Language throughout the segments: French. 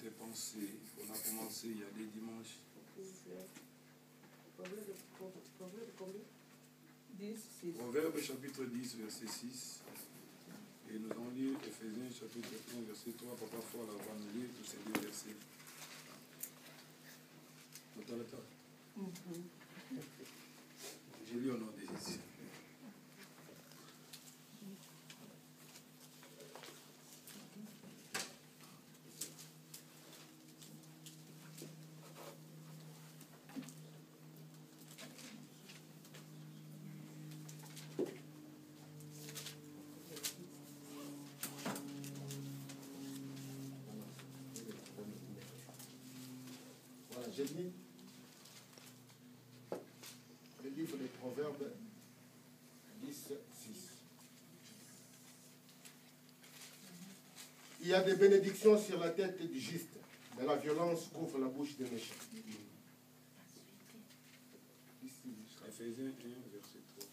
tes pensées. On a commencé il y a des dimanches. Proverbe chapitre 10, verset 6. Et nous allons lire Ephésiens chapitre 1, verset 3. Papa Fort va nous lire tous ces deux versets. Je lis au nom de Jésus. J'ai dit le livre des Proverbes 10, 6. Il y a des bénédictions sur la tête du juste, mais la violence couvre la bouche des méchants. Ephésiens 1, verset 3.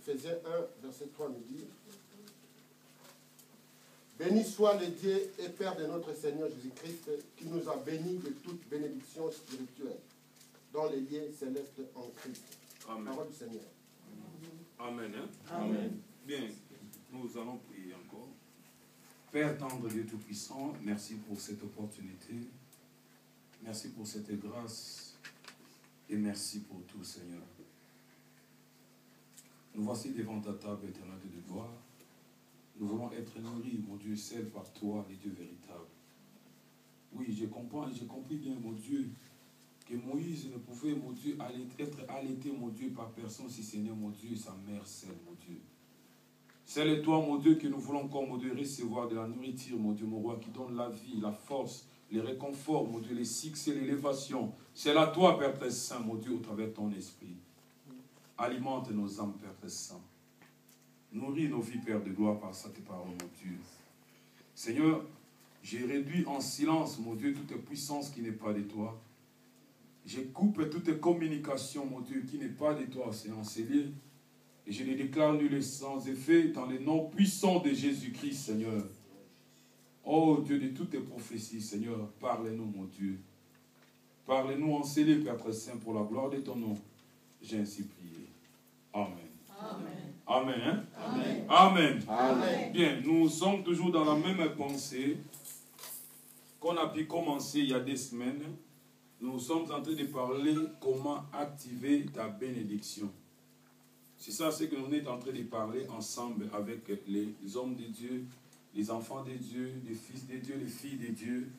Ephésiens 1, verset 3 nous dit: Béni soit le Dieu et Père de notre Seigneur Jésus-Christ, qui nous a bénis de toute bénédiction spirituelle dans les lieux célestes en Christ. Amen. Parole du Seigneur. Amen. Hein? Amen. Bien, nous allons prier encore. Père tendre, Dieu Tout-Puissant, merci pour cette opportunité. Merci pour cette grâce. Et merci pour tout, Seigneur. Nous voici devant ta table éternelle de gloire. Nous voulons être nourris, mon Dieu, seul par toi, les dieux véritables. Oui, je comprends et j'ai compris bien, mon Dieu, que Moïse ne pouvait, mon Dieu, être allaité, mon Dieu, par personne, si ce n'est, mon Dieu, sa mère seule, mon Dieu. C'est le toi, mon Dieu, que nous voulons encore, mon Dieu, recevoir de la nourriture, mon Dieu, mon roi, qui donne la vie, la force, les réconforts, mon Dieu, les succès, l'élévation. C'est là, toi, Père très saint, mon Dieu, au travers de ton esprit. Alimente nos âmes, Père très saint. Nourris nos vies, Père de gloire, par cette parole, mon Dieu. Seigneur, j'ai réduit en silence, mon Dieu, toute puissance qui n'est pas de toi. Je coupe toute communication, mon Dieu, qui n'est pas de toi, Seigneur, Seigneur. Et je les déclare nuls et sans effet dans les noms puissants de Jésus-Christ, Seigneur. Oh Dieu de toutes tes prophéties, Seigneur, parle-nous, mon Dieu. Parle-nous en scellé, Père très saint, pour la gloire de ton nom. J'ai ainsi prié. Amen. Amen. Amen. Hein? Amen. Amen. Amen. Bien, nous sommes toujours dans la même pensée qu'on a pu commencer il y a des semaines. Nous sommes en train de parler comment activer ta bénédiction. C'est ça ce que nous sommes en train de parler ensemble avec les hommes de Dieu, les enfants de Dieu, les fils de Dieu, les filles de Dieu.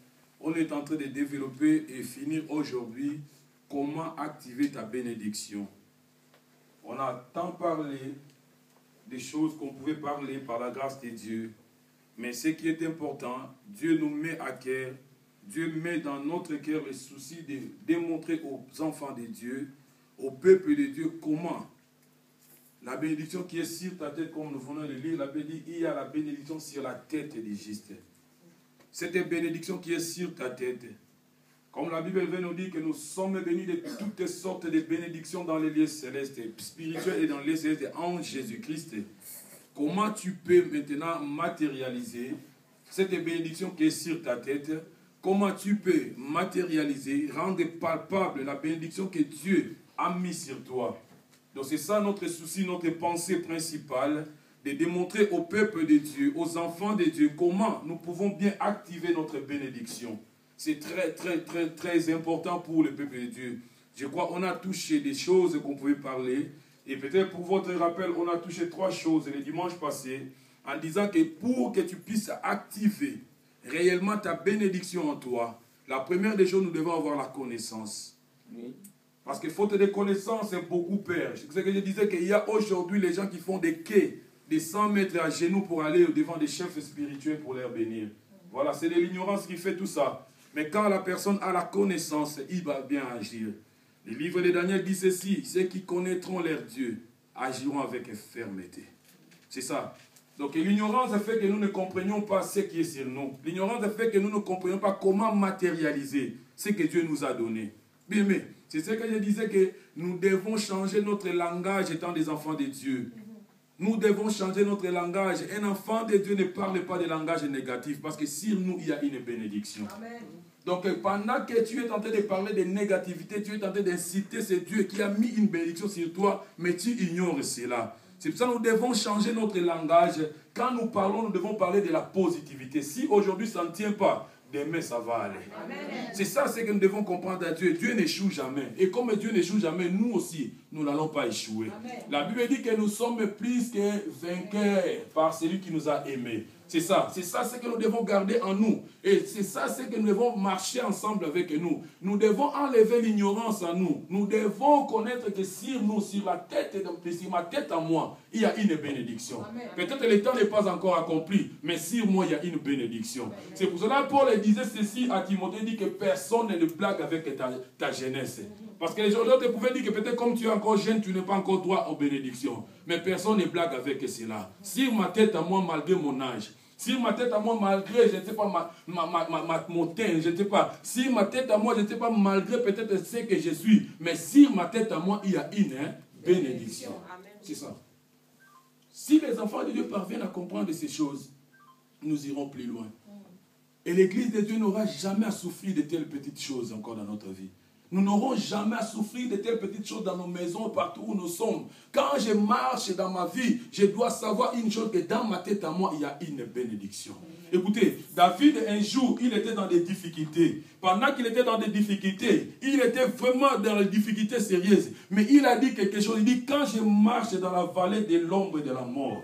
On est en train de développer et finir aujourd'hui comment activer ta bénédiction. On a tant parlé des choses qu'on pouvait parler par la grâce de Dieu. Mais ce qui est important, Dieu nous met à cœur, Dieu met dans notre cœur le souci de démontrer aux enfants de Dieu, au peuple de Dieu, comment la bénédiction qui est sur ta tête, comme nous venons de lire, la Bible dit, il y a la bénédiction sur la tête des justes. Cette bénédiction qui est sur ta tête. Comme la Bible veut nous dire que nous sommes bénis de toutes sortes de bénédictions dans les lieux célestes, spirituels et dans les lieux célestes en Jésus-Christ. Comment tu peux maintenant matérialiser cette bénédiction qui est sur ta tête? Comment tu peux matérialiser, rendre palpable la bénédiction que Dieu a mise sur toi? Donc c'est ça notre souci, notre pensée principale, de démontrer au peuple de Dieu, aux enfants de Dieu, comment nous pouvons bien activer notre bénédiction. C'est très important pour le peuple de Dieu. Je crois qu'on a touché des choses qu'on pouvait parler. Et peut-être pour votre rappel, on a touché 3 choses le dimanche passé, en disant que pour que tu puisses activer réellement ta bénédiction en toi, la première des choses, nous devons avoir la connaissance. Oui. Parce que faute de connaissance, c'est beaucoup perdre. C'est ce que je disais qu'il y a aujourd'hui les gens qui font des quais, des 100 mètres à genoux pour aller devant des chefs spirituels pour les bénir. Voilà, c'est de l'ignorance qui fait tout ça. Mais quand la personne a la connaissance, il va bien agir. Le livre de Daniel dit ceci: ceux qui connaîtront leur Dieu agiront avec fermeté. C'est ça. Donc l'ignorance fait que nous ne comprenions pas ce qui est sur nous. L'ignorance fait que nous ne comprenions pas comment matérialiser ce que Dieu nous a donné. Bien, mais c'est ce que je disais, que nous devons changer notre langage étant des enfants de Dieu. Nous devons changer notre langage. Un enfant de Dieu ne parle pas de langage négatif parce que sur nous, il y a une bénédiction. Amen. Donc pendant que tu es en train de parler de négativité, tu es en train d'inciter ce Dieu qui a mis une bénédiction sur toi, mais tu ignores cela. C'est pour ça que nous devons changer notre langage. Quand nous parlons, nous devons parler de la positivité. Si aujourd'hui ça ne tient pas, demain ça va aller. C'est ça ce que nous devons comprendre à Dieu. Dieu n'échoue jamais. Et comme Dieu n'échoue jamais, nous aussi, nous n'allons pas échouer. Amen. La Bible dit que nous sommes plus que vainqueurs par celui qui nous a aimés. C'est ça ce que nous devons garder en nous. Et c'est ça ce que nous devons marcher ensemble avec nous. Nous devons enlever l'ignorance en nous. Nous devons connaître que sur nous, sur ma tête à moi, il y a une bénédiction. Peut-être le temps n'est pas encore accompli, mais sur moi, il y a une bénédiction. C'est pour cela que Paul disait ceci à Timothée, dit que personne ne blague avec ta jeunesse. Parce que les autres pouvaient dire que peut-être comme tu es encore jeune, tu n'es pas encore droit aux bénédictions. Mais personne ne blague avec cela. Sur ma tête à moi, malgré mon âge. Sur ma tête à moi, malgré, je ne sais pas, mon teint, je ne sais pas. Sur ma tête à moi, je ne sais pas, malgré peut-être ce que je suis. Mais sur ma tête à moi, il y a une bénédiction. C'est ça. Si les enfants de Dieu parviennent à comprendre ces choses, nous irons plus loin. Et l'Église de Dieu n'aura jamais à souffrir de telles petites choses encore dans notre vie. Nous n'aurons jamais à souffrir de telles petites choses dans nos maisons, partout où nous sommes. Quand je marche dans ma vie, je dois savoir une chose, que dans ma tête à moi, il y a une bénédiction. Écoutez, David, un jour, il était dans des difficultés. Pendant qu'il était dans des difficultés, il était vraiment dans des difficultés sérieuses. Mais il a dit quelque chose, il dit, quand je marche dans la vallée de l'ombre de la mort.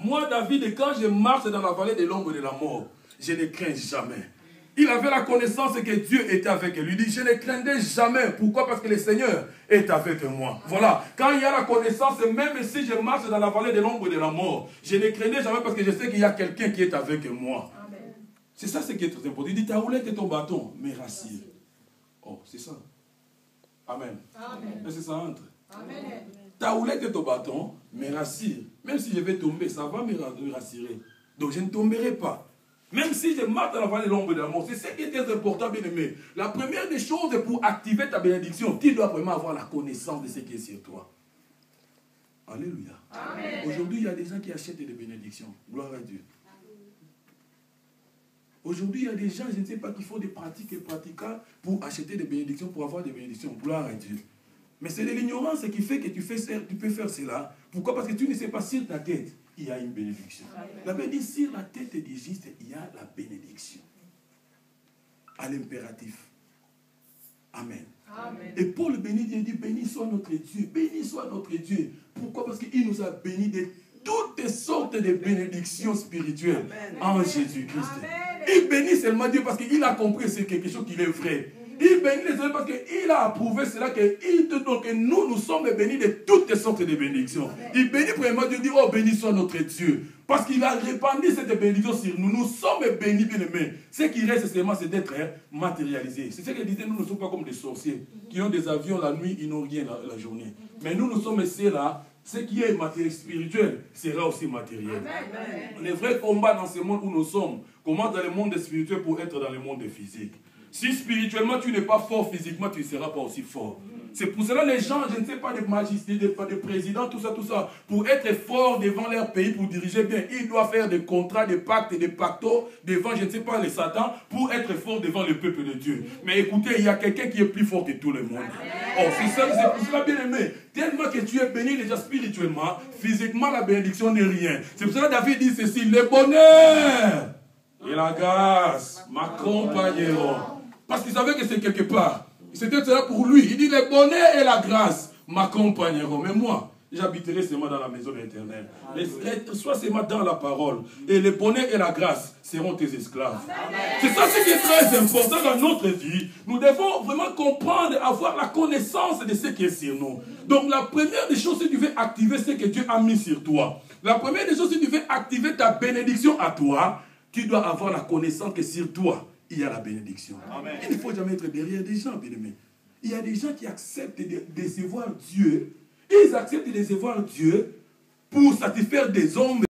Moi, David, quand je marche dans la vallée de l'ombre de la mort, je ne crains jamais. Il avait la connaissance que Dieu était avec lui. Il dit, je ne craindrai jamais. Pourquoi? Parce que le Seigneur est avec moi. Voilà. Quand il y a la connaissance, même si je marche dans la vallée de l'ombre de la mort, je ne craindrai jamais parce que je sais qu'il y a quelqu'un qui est avec moi. C'est ça ce qui est très important. Il dit, ta roulette et ton bâton me rassurent. Oh, c'est ça. Amen. Et c'est ça entre. Amen. Ta roulette et ton bâton me rassurent. Même si je vais tomber, ça va me rassurer. Donc je ne tomberai pas. Même si je marche dans la vallée de l'ombre de la mort, c'est ce qui est très important, bien aimé. La première des choses pour activer ta bénédiction, tu dois vraiment avoir la connaissance de ce qui est sur toi. Alléluia. Aujourd'hui, il y a des gens qui achètent des bénédictions. Gloire à Dieu. Aujourd'hui, il y a des gens, je ne sais pas, qui font des pratiques et pratiquants pour acheter des bénédictions, pour avoir des bénédictions. Gloire à Dieu. Mais c'est de l'ignorance qui fait que tu peux faire cela. Pourquoi? Parce que tu ne sais pas sur ta tête, il y a une bénédiction. La Bible dit, sur la tête du juste, il y a la bénédiction. À l'impératif. Amen. Et Paul bénit Dieu, il dit, béni soit notre Dieu, béni soit notre Dieu. Pourquoi? Parce qu'il nous a bénis de toutes sortes de bénédictions spirituelles en Jésus-Christ. Il bénit seulement Dieu parce qu'il a compris que c'est quelque chose qui est vrai. Il bénit les autres parce qu'il a approuvé cela que nous sommes bénis de toutes sortes de bénédictions. Il bénit premièrement Dieu, dit, oh béni soit notre Dieu. Parce qu'il a répandu cette bénédiction sur nous. Nous sommes bénis, bien aimés. Ce qui reste seulement, c'est d'être matérialisé. C'est ce qu'il disait, nous ne sommes pas comme des sorciers qui ont des avions la nuit, ils n'ont rien la journée. Mais nous sommes là. Ce qui est matériel spirituel sera aussi matériel. Le vrai combat dans ce monde où nous sommes, comment dans le monde spirituel pour être dans le monde physique. Si spirituellement tu n'es pas fort, physiquement tu ne seras pas aussi fort. C'est pour cela les gens, je ne sais pas, des magistrats, des présidents, tout ça, pour être fort devant leur pays, pour diriger bien, ils doivent faire des contrats, des pactes, des pactos devant, je ne sais pas, les satans, pour être fort devant le peuple de Dieu. Mais écoutez, il y a quelqu'un qui est plus fort que tout le monde. Oh, c'est pour cela, bien aimé, tellement que tu es béni déjà spirituellement, physiquement la bénédiction n'est rien. C'est pour cela que David dit ceci, le bonheur et la grâce m'accompagneront. Parce qu'il savait que c'est quelque part. C'était cela pour lui. Il dit, le bonheur et la grâce m'accompagneront. Mais moi, j'habiterai seulement dans la maison de l'Éternel. Sois seulement dans la parole. Et le bonheur et la grâce seront tes esclaves. C'est ça ce qui est très important dans notre vie. Nous devons vraiment comprendre, avoir la connaissance de ce qui est sur nous. Donc la première des choses, si tu veux activer ce que Dieu a mis sur toi. La première des choses, si tu veux activer ta bénédiction à toi, tu dois avoir la connaissance que sur toi, il y a la bénédiction. Amen. Il ne faut jamais être derrière des gens, bien aimés. Il y a des gens qui acceptent de décevoir Dieu. Ils acceptent de décevoir Dieu pour satisfaire des hommes